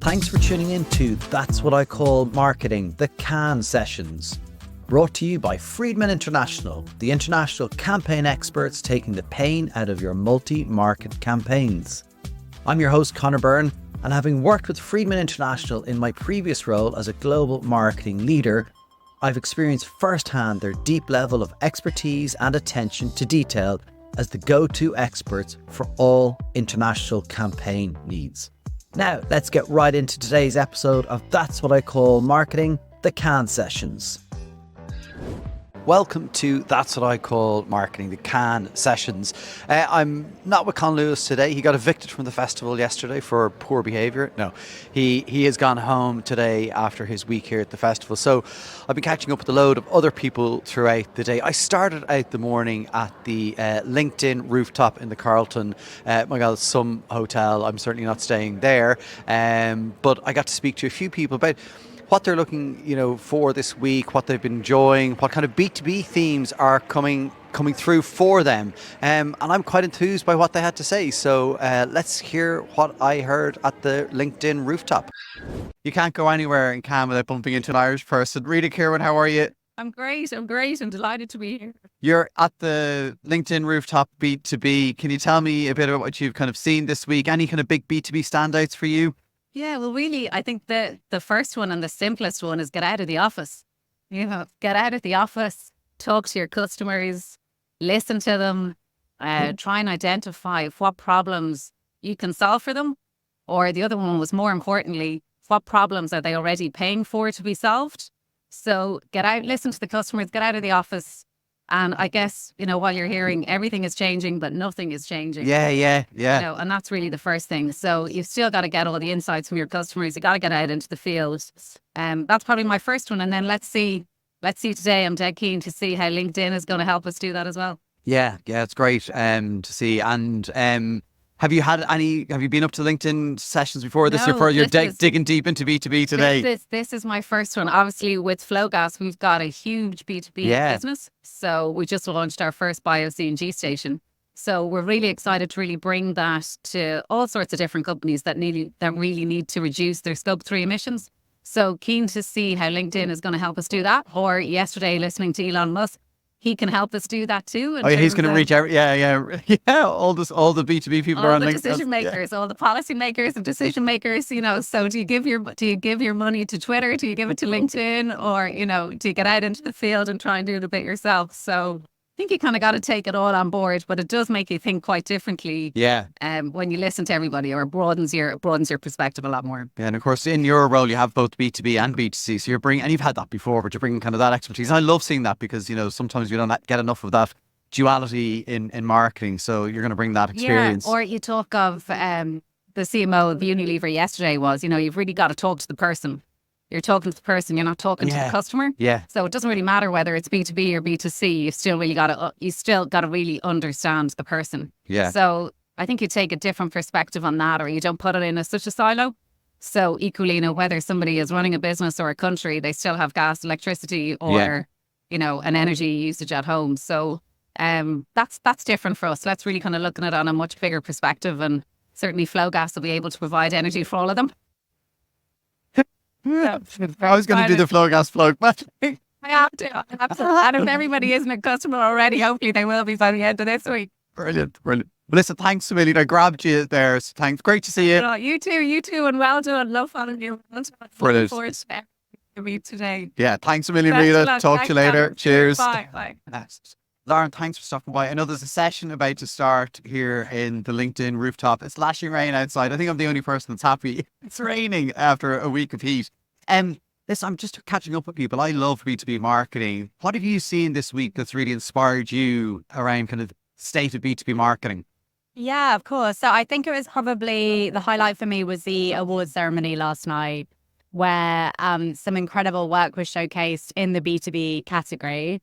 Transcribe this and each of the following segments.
Thanks for tuning in to That's What I Call Marketing, the Cannes Sessions. Brought to you by Friedman International, the international campaign experts taking the pain out of your multi-market campaigns. I'm your host, Conor Byrne, and having worked with Friedman International in my previous role as a global marketing leader, I've experienced firsthand their deep level of expertise and attention to detail as the go-to experts for all international campaign needs. Now, let's get right into today's episode of That's What I Call Marketing, the Cannes Sessions. Welcome to That's What I Call Marketing, the Cannes Sessions. I'm not with Con Lewis today. He got evicted from the festival yesterday for poor behaviour. No, he has gone home today after his week here at the festival. So I've been catching up with a load of other people throughout the day. I started out the morning at the LinkedIn rooftop in the Carlton. My God, some hotel. I'm certainly not staying there. But I got to speak to a few people about what they're looking, for this week, what they've been enjoying, what kind of B2B themes are coming through for them. And I'm quite enthused by what they had to say. So let's hear what I heard at the LinkedIn rooftop. You can't go anywhere in Cannes without bumping into an Irish person. Rita Kieran, how are you? I'm great. I'm delighted to be here. You're at the LinkedIn rooftop B2B. Can you tell me a bit about what you've kind of seen this week? Any kind of big B2B standouts for you? Yeah, well, really, I think the first one and the simplest one is get out of the office. Get out of the office, talk to your customers, listen to them, try and identify what problems you can solve for them. Or the other one was, more importantly, what problems are they already paying for to be solved? So get out, listen to the customers, get out of the office. And I guess, while you're hearing everything is changing, but nothing is changing. Yeah. And that's really the first thing. So you've still got to get all the insights from your customers. You got to get out into the field. That's probably my first one. And then let's see today. I'm dead keen to see how LinkedIn is going to help us do that as well. Yeah, it's great to see. And have you been up to LinkedIn sessions before? This No, you're digging deep into B2B today. This is my first one. Obviously, with Flowgas, we've got a huge B2B business. So we just launched our first bio-CNG station. So we're really excited to really bring that to all sorts of different companies that really need to reduce their Scope 3 emissions. So keen to see how LinkedIn is going to help us do that. Or yesterday, listening to Elon Musk, he can help us do that too. He's going to reach out. Yeah. All the B2B people are on LinkedIn. All the decision makers, all the policy makers and decision makers. So do you give your money to Twitter? Do you give it to LinkedIn? Or do you get out into the field and try and do it a bit yourself? So I think you kind of got to take it all on board, but it does make you think quite differently. Yeah. When you listen to everybody, or it broadens your perspective a lot more. Yeah, and of course, in your role, you have both B2B and B2C. So and you've had that before, but you're bringing kind of that expertise. I love seeing that because sometimes we don't get enough of that duality in marketing. So you're going to bring that experience. Yeah. Or you talk of the CMO of Unilever yesterday was, you've really got to talk to the person. You're talking to the person, you're not talking to the customer. Yeah. So it doesn't really matter whether it's B2B or B2C. You still got to really understand the person. Yeah. So I think you take a different perspective on that, or you don't put it in such a silo. So equally, whether somebody is running a business or a country, they still have gas, electricity, or an energy usage at home. So that's different for us. Let's really kind of look at it on a much bigger perspective, and certainly Flowgas will be able to provide energy for all of them. Yeah. I was going to do the Flowgas plug, but I have to. And if everybody isn't a customer already, hopefully they will be by the end of this week. Brilliant. Well, listen, thanks a million. I grabbed you there. So thanks. Great to see you. You too, and well done. Love following you. Brilliant. Forward to meet today. Yeah, thanks a million, Rita. Talk to you later. Cheers. Bye. Lauren, thanks for stopping by. I know there's a session about to start here in the LinkedIn rooftop. It's lashing rain outside. I think I'm the only person that's happy. It's raining after a week of heat. Listen, I'm just catching up with people. I love B2B marketing. What have you seen this week that's really inspired you around kind of state of B2B marketing? Yeah, of course. So I think it was probably the highlight for me was the awards ceremony last night, where some incredible work was showcased in the B2B category.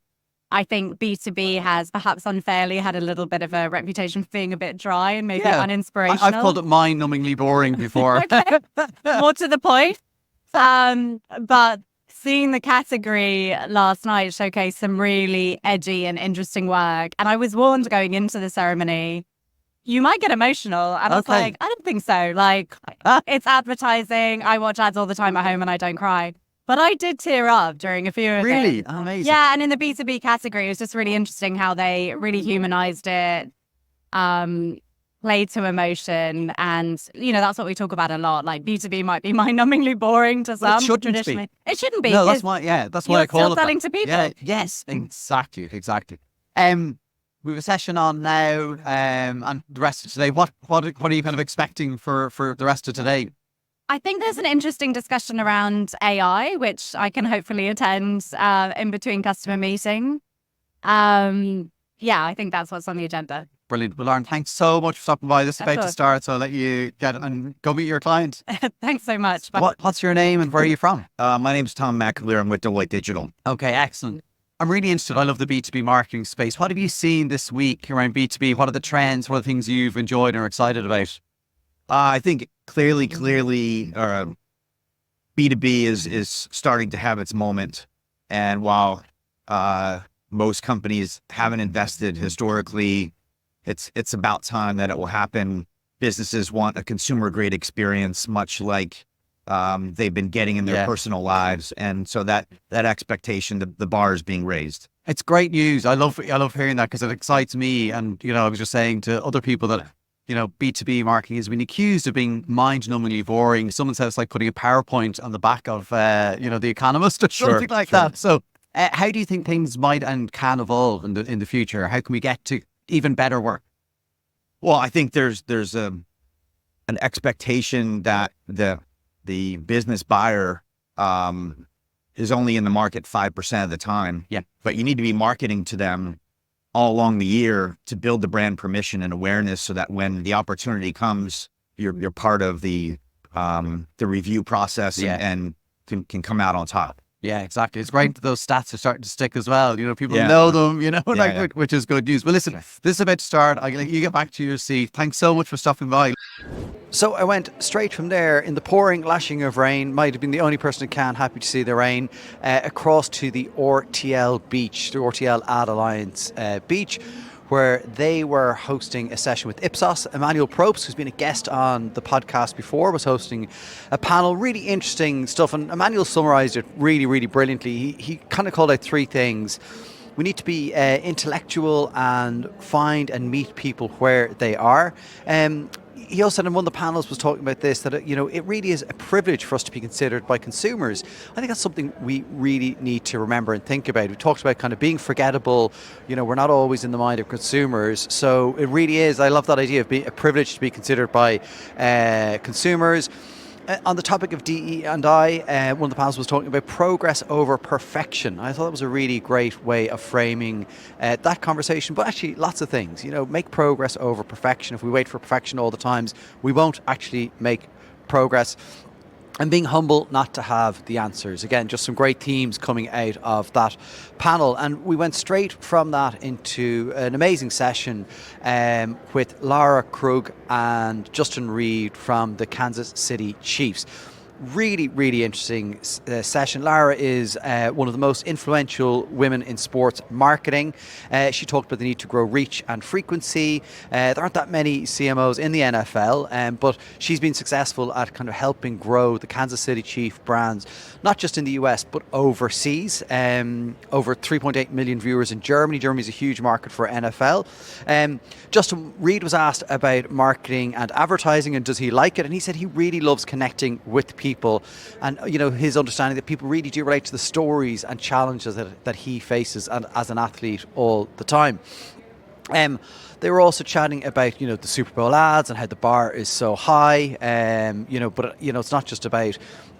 I think B2B has perhaps unfairly had a little bit of a reputation for being a bit dry and maybe uninspirational. I've called it mind-numbingly boring before. Okay. More to the point. But seeing the category last night showcase some really edgy and interesting work. And I was warned going into the ceremony you might get emotional. And I was Okay. like, I don't think so. Like, it's advertising. I watch ads all the time at home and I don't cry. But I did tear up during a few of Really? them. Amazing. Yeah, and in the B2B category, it was just really interesting how they really humanized it, played to emotion. And, that's what we talk about a lot. Like, B2B might be mind-numbingly boring to some. It shouldn't traditionally. be. It shouldn't be. No, that's 'cause why. Yeah, that's you're why I call still it that. selling to people. Yeah. Yes. Exactly. We have a session on now, and the rest of today. What are you kind of expecting for the rest of today? I think there's an interesting discussion around AI, which I can hopefully attend in between customer meeting. I think that's what's on the agenda. Brilliant. Well, Lauren, thanks so much for stopping by. This is Of about to course. start, so I'll let you get and go meet your client. Thanks so much. Bye. What's your name and where are you from? My name's Tom McAleer. I'm with Deloitte Digital. Okay, excellent. I'm really interested. I love the B2B marketing space. What have you seen this week around B2B? What are the trends? What are the things you've enjoyed and are excited about? I think clearly, B2B is starting to have its moment. And while most companies haven't invested historically, it's about time that it will happen. Businesses want a consumer grade experience, much like they've been getting in their personal lives. And so that expectation, the bar is being raised. It's great news. I love hearing that because it excites me. And, I was just saying to other people that, B2B marketing has been accused of being mind-numbingly boring. Someone said it's like putting a PowerPoint on the back of, The Economist or something like that. So how do you think things might and can evolve in the future? How can we get to even better work? Well, I think there's an expectation that the business buyer is only in the market 5% of the time. Yeah. But you need to be marketing to them all along the year to build the brand permission and awareness so that when the opportunity comes, you're part of the review process and can come out on top. Yeah, exactly. It's great that those stats are starting to stick as well. People know them, which is good news. But listen, this is about to start. I'll let you get back to your seat. Thanks so much for stopping by. So I went straight from there in the pouring, lashing of rain. Might have been the only person in Cannes happy to see the rain, across to the RTL beach, the RTL Ad Alliance beach, where they were hosting a session with Ipsos. Emmanuel Probst, who's been a guest on the podcast before, was hosting a panel. Really interesting stuff. And Emmanuel summarised it really, really brilliantly. He kind of called out three things. We need to be intellectual and find and meet people where they are. He also said in one of the panels was talking about this, that it really is a privilege for us to be considered by consumers. I think that's something we really need to remember and think about. We talked about kind of being forgettable. We're not always in the mind of consumers. So it really is, I love that idea of being a privilege to be considered by consumers. On the topic of DE&I, one of the panels was talking about progress over perfection. I thought that was a really great way of framing that conversation, but actually lots of things. Make progress over perfection. If we wait for perfection all the times, we won't actually make progress. And being humble not to have the answers. Again, just some great themes coming out of that panel. And we went straight from that into an amazing session with Lara, Krug and Justin Reid from the Kansas City Chiefs. Really, really interesting session. Lara is one of the most influential women in sports marketing. She talked about the need to grow reach and frequency. There aren't that many CMOs in the NFL, but she's been successful at kind of helping grow the Kansas City Chief brands, not just in the US, but overseas. Over 3.8 million viewers in Germany. Germany is a huge market for NFL. Justin Reid was asked about marketing and advertising and does he like it? And he said he really loves connecting with people and his understanding that people really do relate to the stories and challenges that he faces as an athlete all the time. They were also chatting about the Super Bowl ads and how the bar is so high, but it's not just about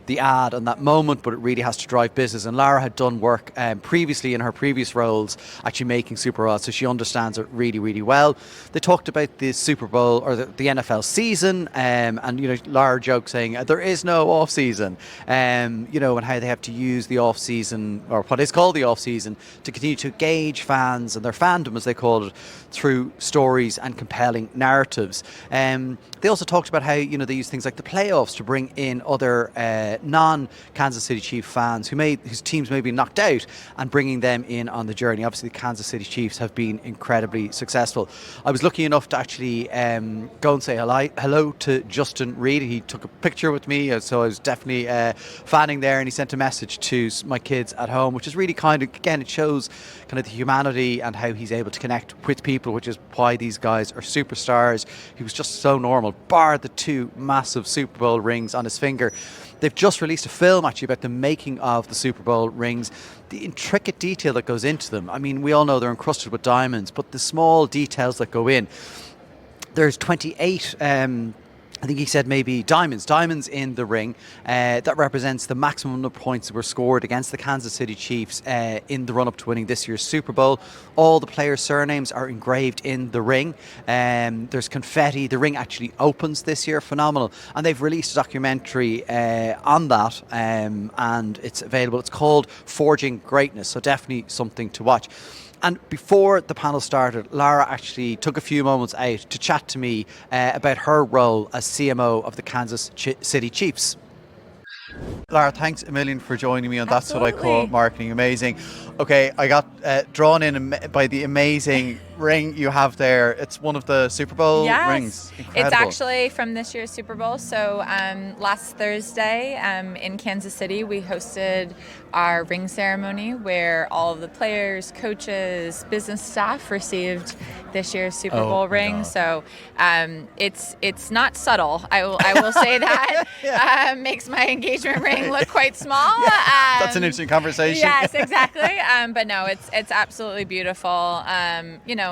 the ad and that moment, but it really has to drive business. And Lara had done work previously in her previous roles actually making Super Bowl, so she understands it really, really well. They talked about the Super Bowl or the NFL season, and Lara joked saying there is no off season, and how they have to use the off season or what is called the off season to continue to engage fans and their fandom, as they called it, through stories and compelling narratives. They also talked about how, they use things like the playoffs to bring in other non-Kansas City Chief fans whose teams may be knocked out, and bringing them in on the journey. Obviously, the Kansas City Chiefs have been incredibly successful. I was lucky enough to actually go and say hello to Justin Reid. He took a picture with me, so I was definitely fanning there, and he sent a message to my kids at home, which is really again, it shows kind of the humanity and how he's able to connect with people, which is why these guys are superstars. He was just so normal, bar the 2 massive Super Bowl rings on his finger. They've just released a film actually about the making of the Super Bowl rings, the intricate detail that goes into them. I mean, we all know they're encrusted with diamonds, but the small details that go in. There's 28, I think he said maybe diamonds in the ring. That represents the maximum number of points that were scored against the Kansas City Chiefs in the run-up to winning this year's Super Bowl. All the players' surnames are engraved in the ring. There's confetti. The ring actually opens this year. Phenomenal. And they've released a documentary on that, and it's available. It's called Forging Greatness, so definitely something to watch. And before the panel started, Lara actually took a few moments out to chat to me about her role as CMO of the Kansas City Chiefs. Lara, thanks a million for joining me on That's What I Call Marketing. Amazing. Okay, I got drawn in by the amazing ring you have there. It's one of the Super Bowl rings. Incredible. It's actually from this year's Super Bowl. So last Thursday in Kansas City, we hosted our ring ceremony where all of the players, coaches, business staff received this year's Super Bowl ring. God. So it's not subtle. I will say that. Makes my engagement ring look quite small. That's an interesting conversation. Yes, exactly. But no, it's absolutely beautiful.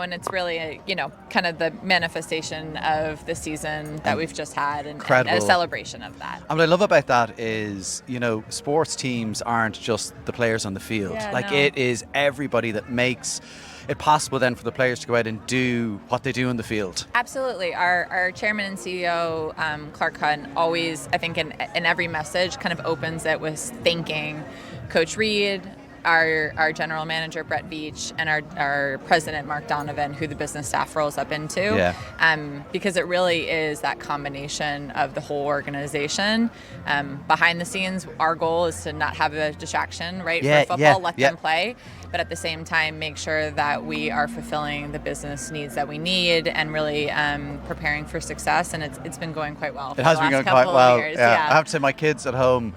And it's really kind of the manifestation of the season that we've just had, and a celebration of that. And what I love about that is, sports teams aren't just the players on the field. It is everybody that makes it possible then for the players to go out and do what they do in the field. Absolutely. Our chairman and CEO, Clark Hunt, always, I think in every message kind of opens it with thanking Coach Reid, our general manager, Brett Beach, and our president, Marc Donovan, who the business staff rolls up into. Yeah. Because it really is that combination of the whole organization. Behind the scenes, our goal is to not have a distraction, right? For football, let them play. But at the same time, make sure that we are fulfilling the business needs that we need and really preparing for success. And it's been going quite well. It has been going quite well. Years. Yeah. I have to say, my kids at home,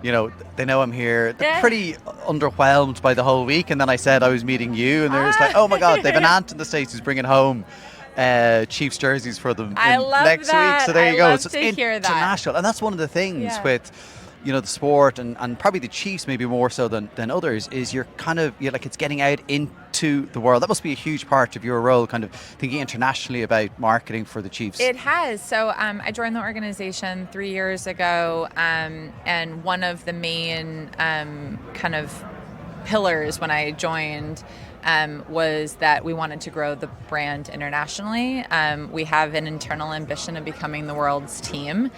they know I'm here. They're pretty underwhelmed by the whole week. And then I said I was meeting you, and they're just like, oh my God, they've an aunt in the States who's bringing home Chiefs jerseys for them next week. So there you go. So it's international. And that's one of the things with the sport and probably the Chiefs maybe more so than others, is you're kind of it's getting out into the world. That must be a huge part of your role, kind of thinking internationally about marketing for the Chiefs. It has. So I joined the organization 3 years ago, and one of the main kind of pillars when I joined was that we wanted to grow the brand internationally. We have an internal ambition of becoming the world's team.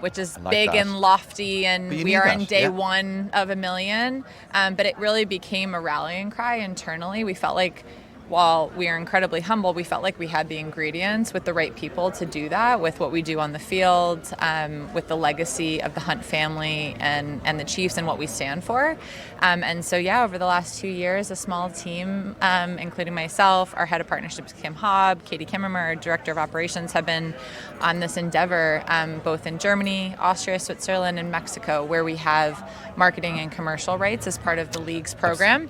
Which is big and lofty, and we are in day one of 1 million. But it really became a rallying cry internally. We felt like, while we are incredibly humble, we felt like we had the ingredients with the right people to do that, with what we do on the field, with the legacy of the Hunt family and the Chiefs and what we stand for. And so, over the last 2 years, a small team, including myself, our head of partnerships, Kim Hobb, Katie Kimmermer, our director of operations, have been on this endeavor, both in Germany, Austria, Switzerland, and Mexico, where we have marketing and commercial rights as part of the league's program.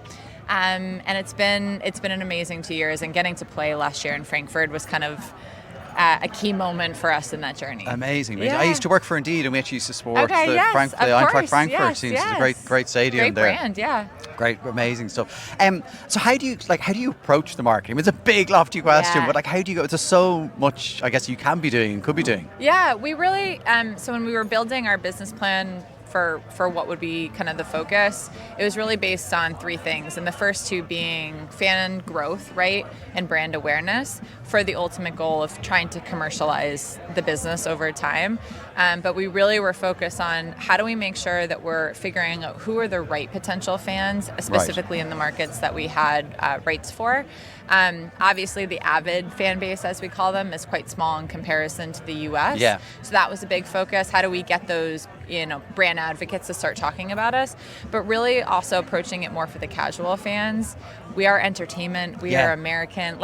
And it's been an amazing 2 years, and getting to play last year in Frankfurt was kind of a key moment for us in that journey. Amazing. Yeah. I used to work for Indeed, and we actually used to support the Eintracht Frankfurt. Seems it's a great stadium there. Great brand, Great, amazing stuff. So how do you approach the marketing? I mean, it's a big, lofty question, but how do you go? There's so much, I guess, you can be doing and could be doing. Yeah, we really. So when we were building our business plan for what would be kind of the focus, it was really based on 3 things. And the first 2 being fan growth, right? And brand awareness, for the ultimate goal of trying to commercialize the business over time. But we really were focused on how do we make sure that we're figuring out who are the right potential fans, specifically in the markets that we had rights for. Obviously, the avid fan base, as we call them, is quite small in comparison to the U.S. Yeah. So that was a big focus. How do we get those, brand advocates to start talking about us? But really also approaching it more for the casual fans. We are entertainment. We are American.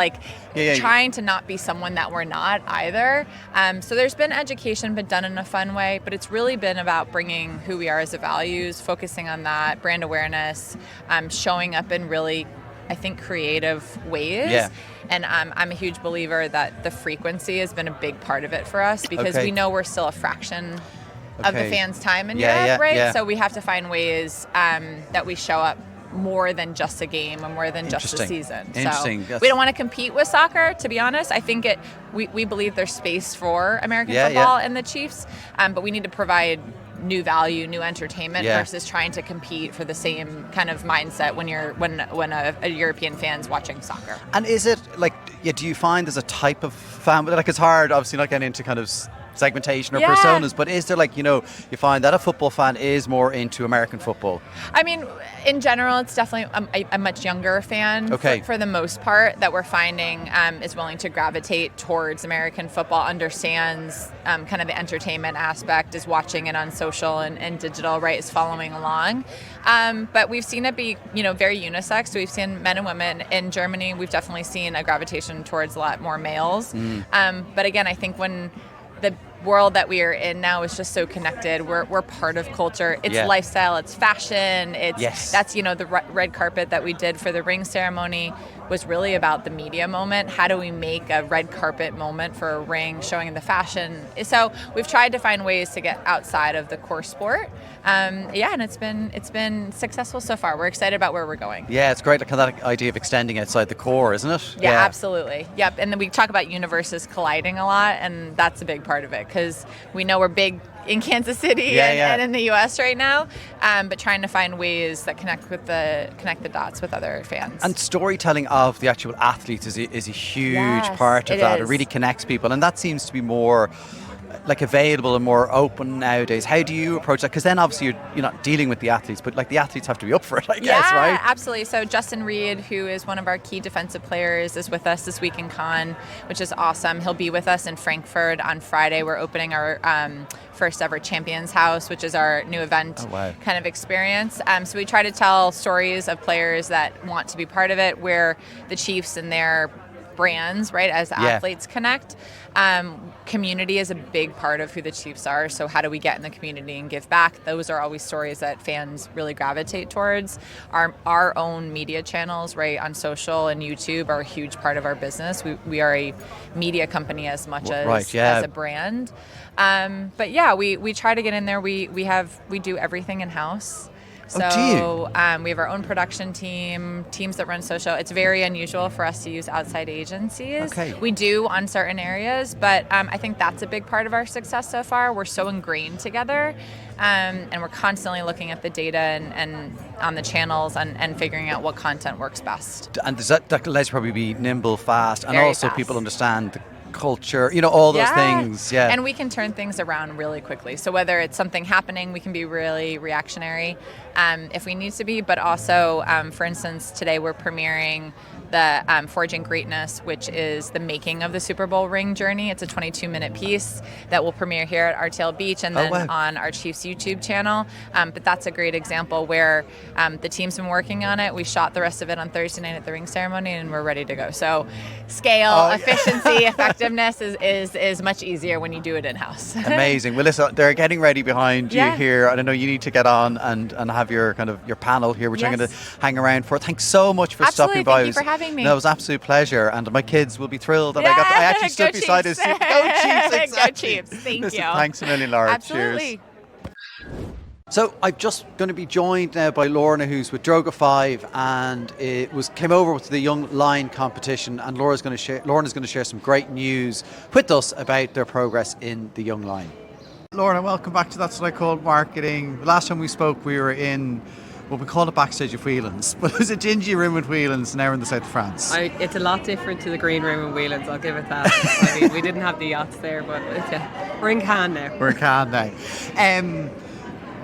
Trying to not be someone that we're not either. So there's been education, but done in a fun way. But it's really been about bringing who we are as a values, focusing on that, brand awareness, showing up in really, I think, creative ways. Yeah. And I'm a huge believer that the frequency has been a big part of it for us, because we know we're still a fraction of the fans' time in Europe, right? Yeah. So we have to find ways that we show up more than just a game and more than just a season. Interesting. So we don't want to compete with soccer, to be honest. I think we believe there's space for American football and the Chiefs, but we need to provide new value, new entertainment versus trying to compete for the same kind of mindset when a European fan's watching soccer. And is it do you find there's a type of fan, it's hard, obviously not getting into kind of segmentation or personas, but is there you find that a football fan is more into American football? I mean, in general, it's definitely a much younger fan for the most part that we're finding is willing to gravitate towards American football, understands kind of the entertainment aspect, is watching it on social and digital, right, is following along. But we've seen it be, very unisex. So we've seen men and women. In Germany, we've definitely seen a gravitation towards a lot more males. But again, I think when the world that we are in now is just so connected. We're part of culture. It's lifestyle. It's fashion. That's the red carpet that we did for the ring ceremony was really about the media moment. How do we make a red carpet moment for a ring, showing the fashion? So we've tried to find ways to get outside of the core sport. And it's been successful so far. We're excited about where we're going. Yeah, it's great. That idea of extending outside the core, isn't it? Yeah, absolutely. Yep. And then we talk about universes colliding a lot, and that's a big part of it because we know we're big in Kansas City and in the U.S. right now, but trying to find ways that connect the dots with other fans. And storytelling of the actual athletes is a huge part of that. It really connects people, and that seems to be more available and more open nowadays. How do you approach that? Because then obviously you're not dealing with the athletes, but the athletes have to be up for it, I guess, right? Yeah, absolutely. So Justin Reid, who is one of our key defensive players, is with us this week in Cannes, which is awesome. He'll be with us in Frankfurt on Friday. We're opening our first ever Champions House, which is our new event kind of experience. So we try to tell stories of players that want to be part of it, where the Chiefs and their brands, right, as athletes connect. Community is a big part of who the Chiefs are. So how do we get in the community and give back? Those are always stories that fans really gravitate towards. Our own media channels, right, on social and YouTube are a huge part of our business. We are a media company as much as a brand. But we try to get in there. We do everything in-house. So we have our own production teams that run social. It's very unusual for us to use outside agencies. We do on certain areas, but I think that's a big part of our success so far. We're so ingrained together, and we're constantly looking at the data and on the channels and figuring out what content works best. And that allows you probably be nimble, fast, and very also fast. People understand the culture, all those things. Yeah. And we can turn things around really quickly. So whether it's something happening, we can be really reactionary if we need to be, but also, for instance, today we're premiering the Forging Greatness, which is the making of the Super Bowl ring journey. It's a 22-minute piece that will premiere here at RTL Beach and then on our Chiefs YouTube channel. But that's a great example where the team's been working on it. We shot the rest of it on Thursday night at the ring ceremony, and we're ready to go. So scale, efficiency, effectiveness is much easier when you do it in-house. Amazing. Well, listen, they're getting ready behind you here. I don't know, you need to get on and have your panel here, which I'm going to hang around for. Thanks so much for stopping by. Thank you for having me. No, it was an absolute pleasure, and my kids will be thrilled that I actually stood beside us. Go Chiefs! Exactly. Go Chiefs! Thank you. Thanks a million, Lara. Absolutely. Cheers. So I'm just going to be joined now by Lorna, who's with Droga 5, and came over with the Young Lion competition, and Lorna's going to share some great news with us about their progress in the Young Lion. Lorna, welcome back to That's What I Call Marketing. The last time we spoke, we were in what we call the backstage of Whelan's, but it was a dingy room at Whelan's, now in the south of France. It's a lot different to the green room in Whelan's, I'll give it that. I mean, we didn't have the yachts there, but we're in Cannes now. We're in Cannes now.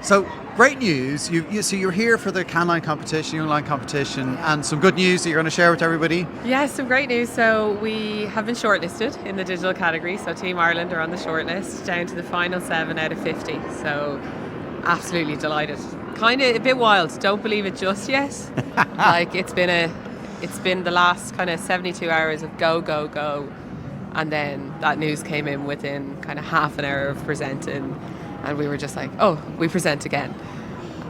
So Great news. So you're here for the can line competition, young line competition, and some good news that you're going to share with everybody. Yes, some great news. So we have been shortlisted in the digital category. So Team Ireland are on the shortlist, down to the final 7 out of 50. So absolutely delighted. Kind of a bit wild. Don't believe it just yet. Like it's been the last kind of 72 hours of go, and then that news came in within kind of half an hour of presenting, and we were just like, oh, we present again.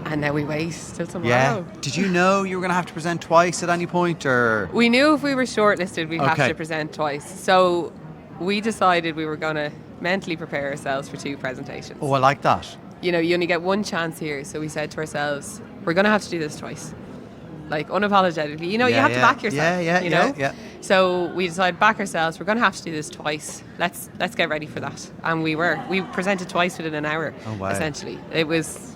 And now we wait till tomorrow. Yeah. Did you know you were going to have to present twice at any point, or? We knew if we were shortlisted, we'd have Okay. to present twice. So we decided we were going to mentally prepare ourselves for 2 presentations. Oh, I like that. You know, you only get one chance here. So we said to ourselves, we're going to have to do this twice. Like, unapologetically. You know, you have to back yourself. You know? Yeah. So we decided back ourselves, we're going to have to do this twice. Let's get ready for that. And we presented twice within an hour, Oh, wow. essentially. It was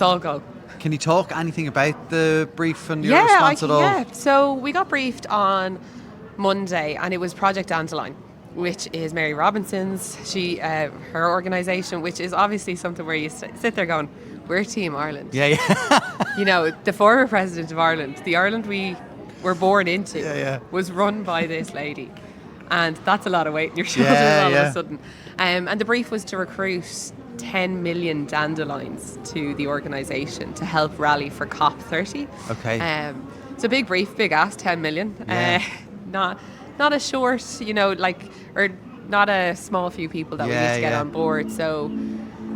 all go. Can you talk anything about the brief and your response at all? Yeah. So we got briefed on Monday, and it was Project Dandelion, which is Mary Robinson's. Her organisation, which is obviously something where you sit there going, we're Team Ireland. Yeah. You know, the former president of Ireland, the Ireland we were born into, was run by this lady. And that's a lot of weight on your shoulders all of a sudden. And the brief was to recruit 10 million dandelions to the organisation to help rally for COP30. Okay. It's a big brief, big ask, 10 million. Yeah. Not a short, you know, or not a small few people that we need to get on board. So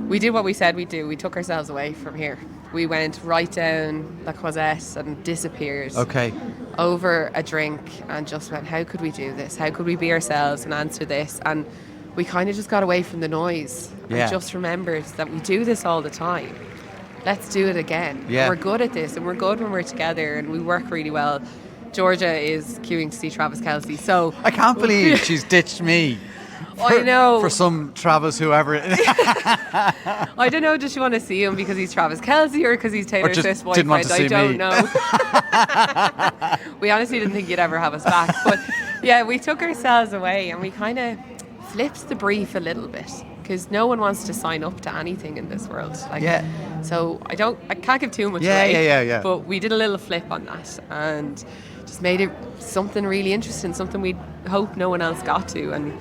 we did what we said we'd do. We took ourselves away from here. We went right down La Croisette and disappeared. Okay. Over a drink and just went, how could we do this? How could we be ourselves and answer this? And we kind of just got away from the noise and just remembered that we do this all the time. Let's do it again. Yeah. We're good at this, and we're good when we're together, and we work really well. Georgia is queuing to see Travis Kelce, so I can't believe she's ditched me. I know. For some Travis, whoever. I don't know, does she want to see him because he's Travis Kelce or because he's Taylor just Swift's didn't want boyfriend? to see I don't me. know. We honestly didn't think you'd ever have us back. But yeah, we took ourselves away and we kind of flipped the brief a little bit because no one wants to sign up to anything in this world. So I can't give too much away. Yeah. But we did a little flip on that and just made it something really interesting, something we hope no one else got to. And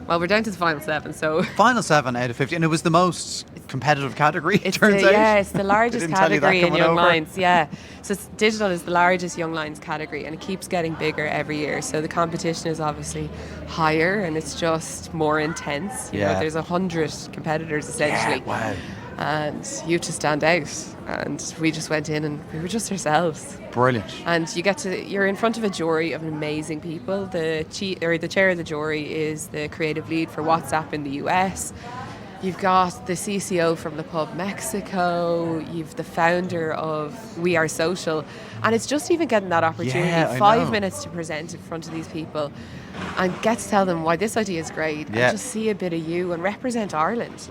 well, we're down to the final 7, so... Final 7 out of 50, and it was the most competitive category, it turns out. Yeah, it's the largest category in young over. lines, yeah. So digital is the largest young lines category, and it keeps getting bigger every year. So the competition is obviously higher, and it's just more intense. You know, there's 100 competitors, essentially. Yeah, wow. And you have to stand out. And we just went in and we were just ourselves. Brilliant. And you're in front of a jury of amazing people. The chair of the jury is the creative lead for WhatsApp in the US. You've got the CCO from the pub Mexico. You've the founder of We Are Social. And it's just even getting that opportunity, I 5 know. minutes to present in front of these people and get to tell them why this idea is great and just see a bit of you and represent Ireland.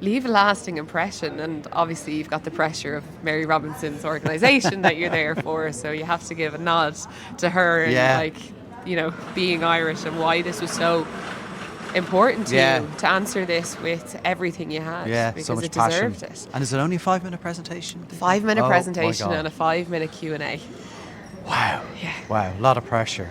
Leave a lasting impression, and obviously you've got the pressure of Mary Robinson's organisation that you're there for, so you have to give a nod to her and being Irish and why this was so important to you to answer this with everything you had because so much it passion. deserved it. And is it only a 5-minute presentation? 5-minute presentation my God. and a 5-minute Q&A. Wow. Yeah. Wow, a lot of pressure.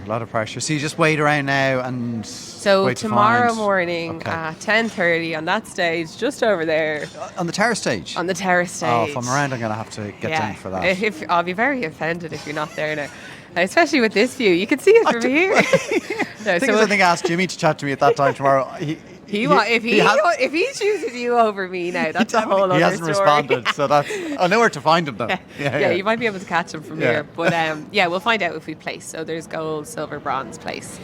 So you just wait around now and So wait to tomorrow find- morning Okay. at 10:30 on that stage, just over there On the terrace stage? on the terrace stage. Oh, if I'm around, I'm going to have to get down for that. I'll be very offended if you're not there now. Especially with this view. You can see it from here. I think I asked Jimmy to chat to me at that time tomorrow. If he chooses you over me now, that's a whole other story. He hasn't responded, so I know where to find him though. Yeah, you might be able to catch him from here. But we'll find out if we place. So there's gold, silver, bronze place.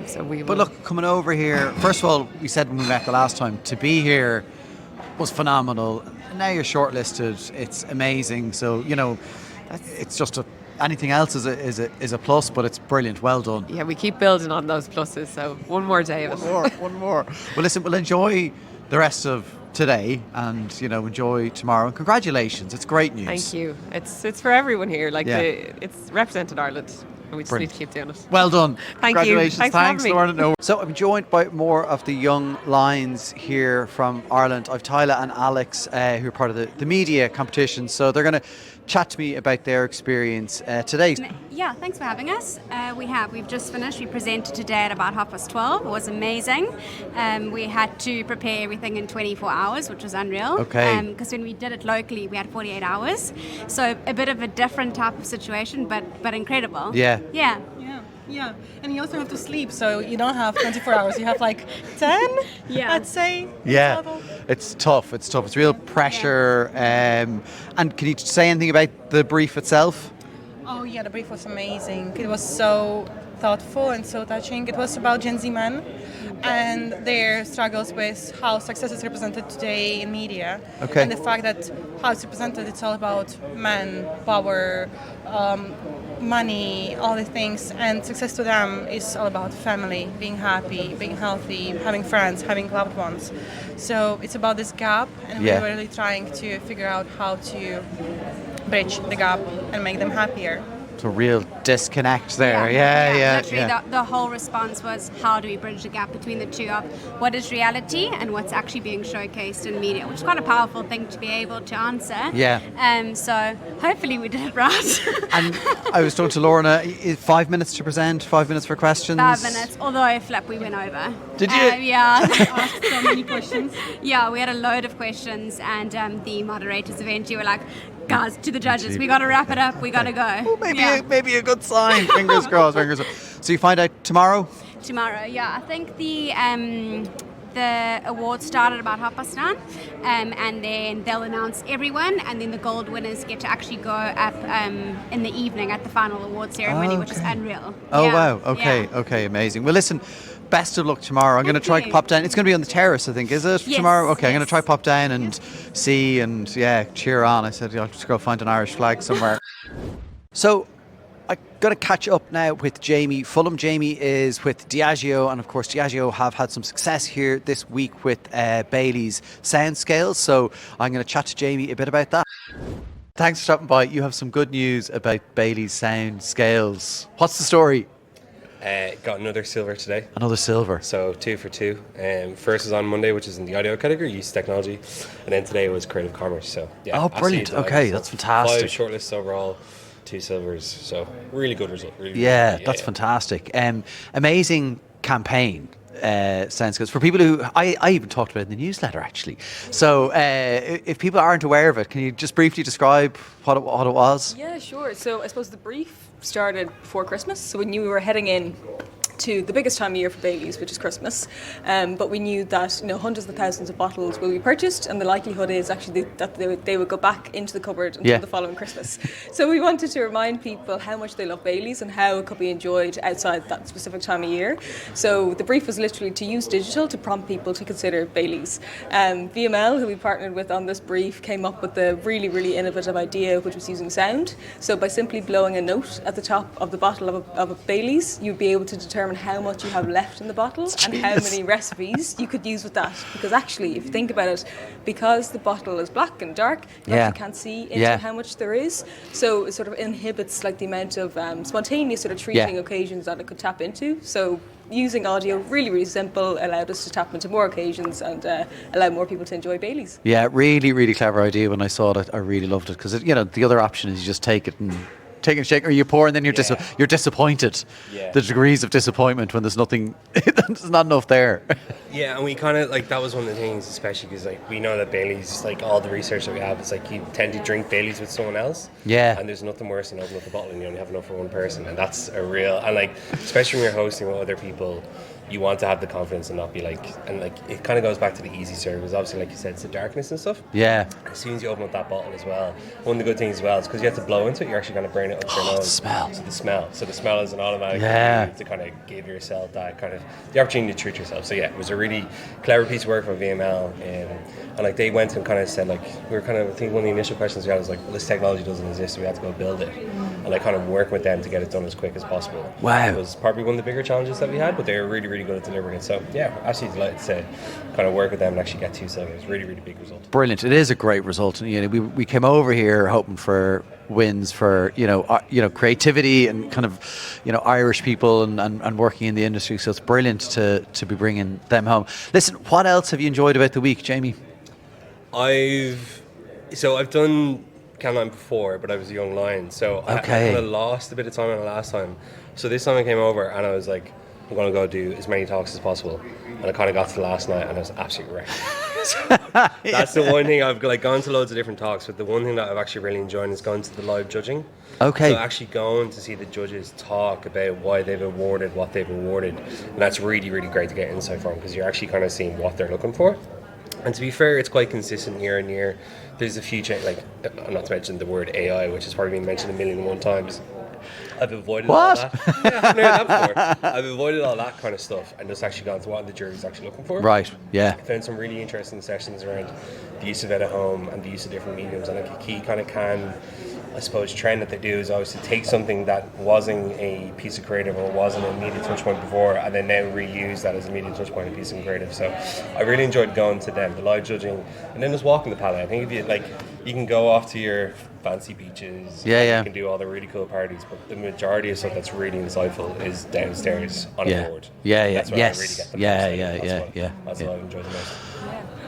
So we will. But look, coming over here, first of all, we said when we met the last time, to be here was phenomenal. Now you're shortlisted. It's amazing. So, you know, it's just anything else is a plus, but it's brilliant. Well done. Yeah, we keep building on those pluses. So one more day of it. One more. Well, listen, we'll enjoy the rest of today and, you know, enjoy tomorrow. And congratulations. It's great news. Thank you. It's for everyone here. It's represented Ireland. and we just Brilliant. need to keep doing it. Well done. Thank you. Congratulations. Thanks for having me. Lorna. No. So I'm joined by more of the young lions here from Ireland. I've Tyla and Alex, who are part of the media competition. So they're going to chat to me about their experience today. Yeah, thanks for having us. We've just finished. We presented today at about 12:30. It was amazing. We had to prepare everything in 24 hours, which was unreal. Okay. Because when we did it locally, we had 48 hours. So a bit of a different type of situation, but incredible. Yeah. Yeah. Yeah, and you also have to sleep, so you don't have 24 hours. You have like 10, Yeah. I'd say. Yeah, total. it's tough. It's real pressure. And can you say anything about the brief itself? Oh yeah, the brief was amazing. It was so thoughtful and so touching. It was about Gen Z men and their struggles with how success is represented today in media. Okay. And the fact that how it's represented, it's all about men, power, money, all the things, and success to them is all about family, being happy, being healthy, having friends, having loved ones. So it's about this gap, and Yeah. we're really trying to figure out how to bridge the gap and make them happier. It's a real disconnect there. Yeah. Literally, the whole response was, how do we bridge the gap between the two of what is reality and what's actually being showcased in media, which is quite a powerful thing to be able to answer. Yeah. So hopefully we did it right. And I was told to Lorna, 5 minutes to present, 5 minutes for questions. 5 minutes, although flip, we went over. Did you? Yeah. Asked so many questions. Yeah, we had a load of questions, and the moderators eventually were like, guys, to the judges, we got to wrap it up, we got to go. Maybe a good sign. Fingers crossed. Fingers crossed. So you find out tomorrow? Tomorrow, yeah. I think the awards start at about 9:30, and then they'll announce everyone, and then the gold winners get to actually go up in the evening at the final award ceremony, which is unreal. Oh, Yeah. wow. Okay, Yeah. okay, amazing. Well, listen, best of luck tomorrow. I'm going to try Thank you. pop down. It's going to be on the terrace, I think, is it? Yes, Tomorrow? Okay, I'm going to yes. try pop down and see and, cheer on. I said, I'll just go find an Irish flag somewhere. So, I'm going to catch up now with Jamie Fulham. Jamie is with Diageo, and of course Diageo have had some success here this week with Bailey's sound scales. So I'm going to chat to Jamie a bit about that. Thanks for stopping by. You have some good news about Bailey's sound scales. What's the story? Got another silver today. Another silver. So 2 for 2. First was on Monday, which is in the audio category, use technology, and then today was creative commerce. So yeah. Oh, brilliant. absolutely Okay, delighted. that's fantastic. 5 shortlists overall, 2 silvers. So really good result. Really Yeah, good. that's fantastic. Amazing campaign. Sounds good. For people who, I even talked about it in the newsletter actually. So if people aren't aware of it, can you just briefly describe what it was? Yeah, sure. So I suppose the brief started before Christmas. So we knew we were heading in to the biggest time of year for Bailey's, which is Christmas. But we knew that hundreds of thousands of bottles will be purchased, and the likelihood is actually that they would go back into the cupboard until the following Christmas. So we wanted to remind people how much they love Bailey's and how it could be enjoyed outside that specific time of year. So the brief was literally to use digital to prompt people to consider Bailey's. VML, who we partnered with on this brief, came up with a really, really innovative idea, which was using sound. So by simply blowing a note at the top of the bottle of a Bailey's, you'd be able to determine how much you have left in the bottle and how many recipes you could use with that. Because actually, if you think about it, because the bottle is black and dark, you actually can't see into how much there is. So it sort of inhibits like the amount of spontaneous sort of treating occasions that it could tap into. So using audio, really, really simple, allowed us to tap into more occasions and allow more people to enjoy Bailey's. Yeah, really, really clever idea. When I saw it, I really loved it because the other option is you just take it and take a shake, or you pour and then you're disappointed. Yeah. The degrees of disappointment when there's nothing, there's not enough there. Yeah, and we kind of that was one of the things, especially because we know that Bailey's, all the research that we have, it's you tend to drink Bailey's with someone else. Yeah. And there's nothing worse than opening up a bottle and you only have enough for one person, and that's a real, and especially when you're hosting with other people, you want to have the confidence and not be it kind of goes back to the easy service. Obviously, like you said, it's the darkness and stuff. Yeah. As soon as you open up that bottle as well, one of the good things as well is because you have to blow into it, you're actually going to burn it up your nose. The smell. So the smell is an automatic thing to kind of give yourself that kind of the opportunity to treat yourself. So yeah, it was a really clever piece of work from VML, and they went and kind of said we were kind of, I think one of the initial questions we had was well, this technology doesn't exist, so we had to go build it. and kind of working with them to get it done as quick as possible. Wow. It was probably one of the bigger challenges that we had, but they were really, really good at delivering it. So yeah, absolutely delighted to kind of work with them and actually get to. So it was a really, really big result. Brilliant. It is a great result. And, we came over here hoping for wins for creativity and kind of Irish people and working in the industry. So it's brilliant to be bringing them home. Listen, what else have you enjoyed about the week, Jamie? I've done Canline before, but I was a young lion, so I kind of lost a bit of time on it last time. So this time I came over and I was like, I'm going to go do as many talks as possible. And I kind of got to the last night and I was absolutely wrecked. That's the one thing. I've gone to loads of different talks, but the one thing that I've actually really enjoyed is going to the live judging. Okay. So actually going to see the judges talk about why they've awarded what they've awarded. And that's really, really great to get insight from, because you're actually kind of seeing what they're looking for. And to be fair, it's quite consistent year on year. There's a few changes, not to mention the word AI, which has probably been mentioned 1,000,001 times. I've avoided all that. Yeah, I've heard that before. I've avoided all that kind of stuff and just actually gone to what the jury's actually looking for. Right, yeah. I found some really interesting sessions around the use of it at home and the use of different mediums. And a key kind of I suppose, trend that they do is obviously take something that wasn't a piece of creative or wasn't a media touch point before, and then now reuse that as a media touch point and piece of creative. So I really enjoyed going to them, the live judging, and then just walking the palette. I think if you can go off to your fancy beaches, you can do all the really cool parties, but the majority of stuff that's really insightful is downstairs on a board. That's where I really get the most. That's what I enjoy the most.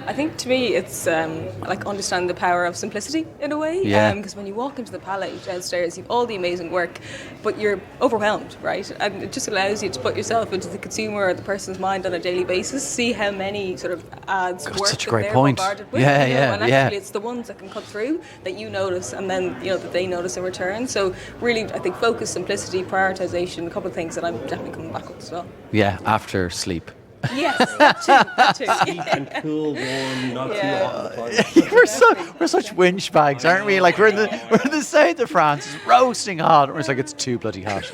I think to me it's understanding the power of simplicity in a way, because when you walk into the palette downstairs, you've all the amazing work, but you're overwhelmed, right? And it just allows you to put yourself into the consumer or the person's mind on a daily basis, see how many sort of ads work such a that great they're point. bombarded with, and actually it's the ones that can cut through that you notice, and then that they notice in return. So really, I think focus, simplicity, prioritization, a couple of things that I'm definitely coming back with as well. Yeah, after sleep. Yes, that too. And cool, warm, not too hot. We're such winch bags, aren't we? Like we're in the south of France, it's roasting hot. And we're like, it's too bloody hot.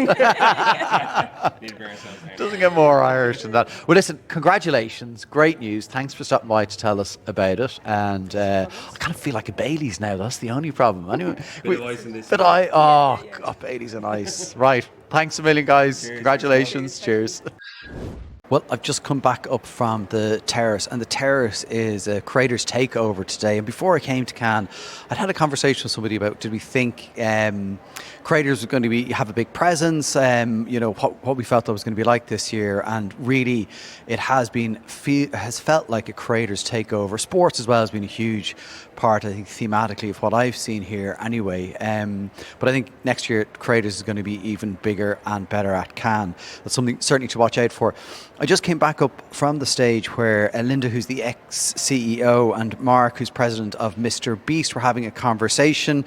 Doesn't get more Irish than that. Well, listen, congratulations, great news. Thanks for stopping by to tell us about it. And I kind of feel like a Bailey's now. That's the only problem. Anyway, bit of ice in this. God, Bailey's and ice. Right. Thanks a million, guys. Cheers. Congratulations. Cheers. Well, I've just come back up from the terrace, and the terrace is a creators takeover today. And before I came to Cannes, I'd had a conversation with somebody about, did we think creators were going to have a big presence, what we felt that was going to be like this year. And really, it has felt like a creators takeover. Sports as well has been a huge part, I think, thematically of what I've seen here anyway. But I think next year, creators is going to be even bigger and better at Cannes. That's something certainly to watch out for. I just came back up from the stage where Linda, who's the X CEO, and Marc, who's president of Mr.Beast, were having a conversation.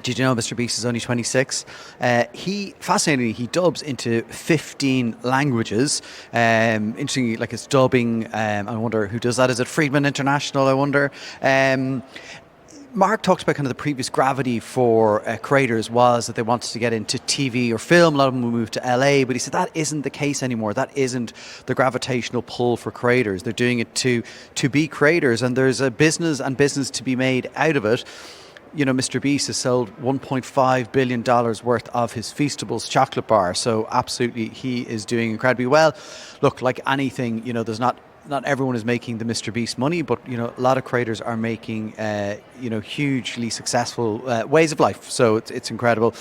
Did you know Mr.Beast is only 26? Fascinatingly, he dubs into 15 languages. Interestingly, it's dubbing. I wonder who does that. Is it Friedman International? I wonder. Marc talked about kind of the previous gravity for creators was that they wanted to get into TV or film. A lot of them will move to LA, but he said that isn't the case anymore. That isn't the gravitational pull for creators. They're doing it to be creators, and there's a business to be made out of it. Mr.Beast has sold $1.5 billion worth of his Feastables chocolate bar. So absolutely, he is doing incredibly well. Look, like anything, there's not everyone is making the Mr.Beast money, but a lot of creators are making hugely successful ways of life. So it's incredible.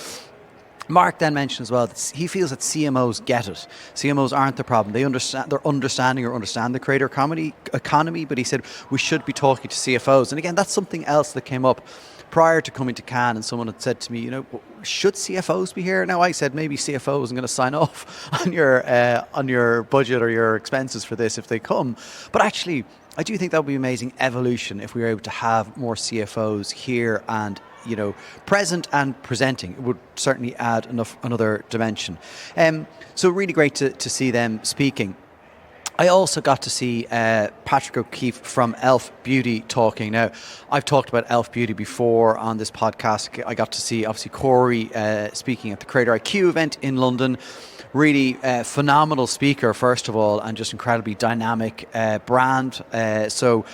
Marc then mentioned as well that he feels that CMOs get it. CMOs aren't the problem. They're understand the creator economy, but he said we should be talking to CFOs. And again, that's something else that came up prior to coming to Cannes, and someone had said to me, should CFOs be here? Now I said maybe CFO isn't going to sign off on your budget or your expenses for this if they come. But actually, I do think that would be amazing evolution if we were able to have more CFOs here and present and presenting. It would certainly add another dimension. So really great to see them speaking. I also got to see Patrick O'Keefe from E.L.F Beauty talking. Now, I've talked about E.L.F Beauty before on this podcast. I got to see, obviously, Kory speaking at the Creator IQ event in London. Really phenomenal speaker, first of all, and just incredibly dynamic brand. So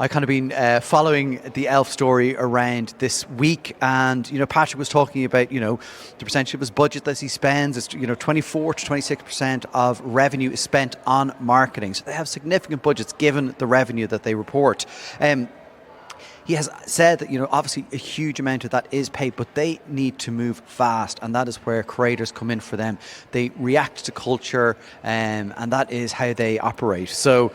I kind of been following the E.L.F story around this week, and Patrick was talking about the percentage of his budget that he spends. It's 24 to 26% of revenue is spent on marketing, so they have significant budgets given the revenue that they report. He has said that, obviously a huge amount of that is paid, but they need to move fast, and that is where creators come in for them. They react to culture, and that is how they operate. So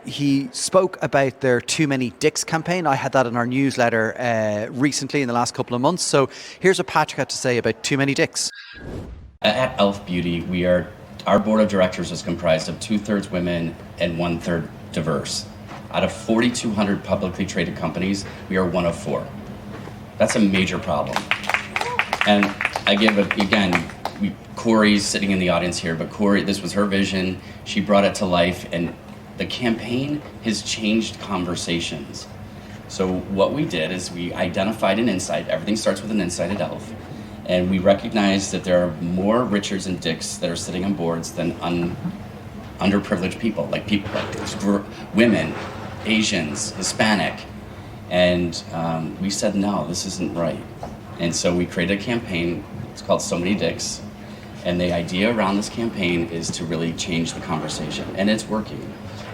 he spoke about their Too Many Dicks campaign. I had that in our newsletter recently in the last couple of months. So here's what Patrick had to say about Too Many Dicks. At E.L.F Beauty, our board of directors is comprised of 2/3 women and 1/3 diverse. Out of 4,200 publicly traded companies, we are one of 4. That's a major problem. And I give it, again, Kory's sitting in the audience here, but Kory, this was her vision. She brought it to life, and the campaign has changed conversations. So what we did is we identified an insight. Everything starts with an insight at E.L.F. And we recognized that there are more Richards and Dicks that are sitting on boards than underprivileged people, like women, Asians, Hispanic. And we said, no, this isn't right. And so we created a campaign. It's called So Many Dicks. And the idea around this campaign is to really change the conversation. And it's working.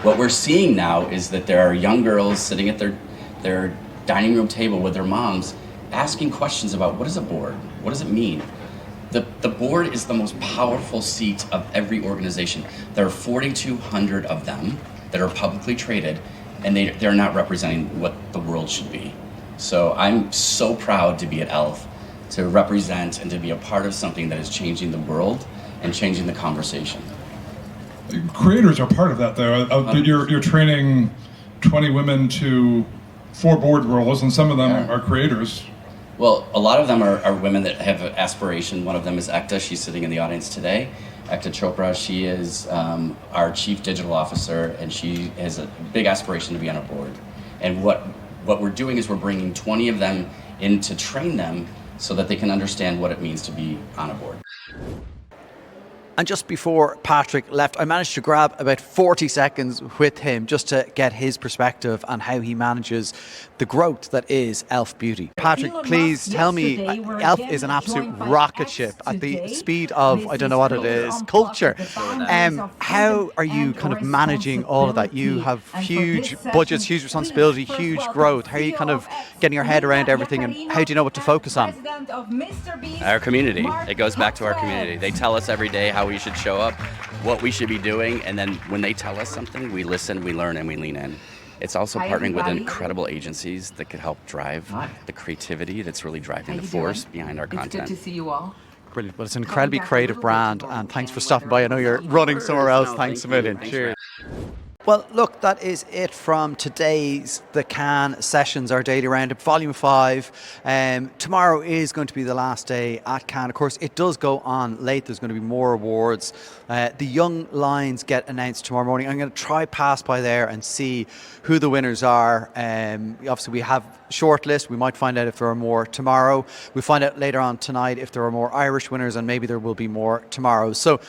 What we're seeing now is that there are young girls sitting at their dining room table with their moms asking questions about what is a board? What does it mean? The board is the most powerful seat of every organization. There are 4,200 of them that are publicly traded, and they're not representing what the world should be. So I'm so proud to be at E.L.F, to represent and to be a part of something that is changing the world and changing the conversation. Creators are part of that, though. You're training 20 women to 4 board roles, and some of them are creators. Well, a lot of them are women that have an aspiration. One of them is Ekta. She's sitting in the audience today. Ekta Chopra, she is our chief digital officer, and she has a big aspiration to be on a board. And what we're doing is we're bringing 20 of them in to train them so that they can understand what it means to be on a board. And just before Patrick left, I managed to grab about 40 seconds with him just to get his perspective on how he manages the growth that is E.L.F Beauty. Patrick, please tell me, E.L.F is an absolute rocket ship at the speed of, I don't know what it is, culture. How are you kind of managing all of that? You have huge budgets, huge responsibility, huge growth. How are you kind of getting your head around everything, and how do you know what to focus on? Our community. It goes back to our community. They tell us every day how we should show up, what we should be doing, and then when they tell us something, we listen, we learn, and we lean in. It's also partnering with incredible agencies that could help drive the creativity that's really driving the force behind our content. It's good to see you all. Brilliant. Well, it's an incredibly creative brand, and thanks for stopping by. I know you're running somewhere else. Thanks a million. Cheers. Well, look, that is it from today's The Cannes Sessions, our daily roundup, Volume 5. Tomorrow is going to be the last day at Cannes. Of course, it does go on late. There's going to be more awards. The young lines get announced tomorrow morning. I'm going to try pass by there and see who the winners are. Obviously, we have a short list. We might find out if there are more tomorrow. We'll find out later on tonight if there are more Irish winners, and maybe there will be more tomorrow. So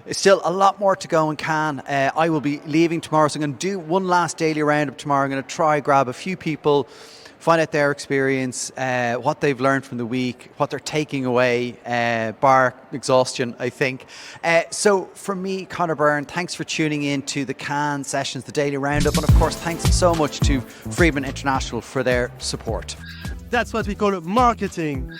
it's still a lot more to go in Cannes. I will be leaving tomorrow, so I'm going to do one last daily roundup tomorrow. I'm going to try grab a few people, find out their experience, what they've learned from the week, what they're taking away, bar exhaustion, I think. So from me, Conor Byrne, thanks for tuning in to the Cannes Sessions, the daily roundup, and of course, thanks so much to Friedman International for their support. That's what we call marketing.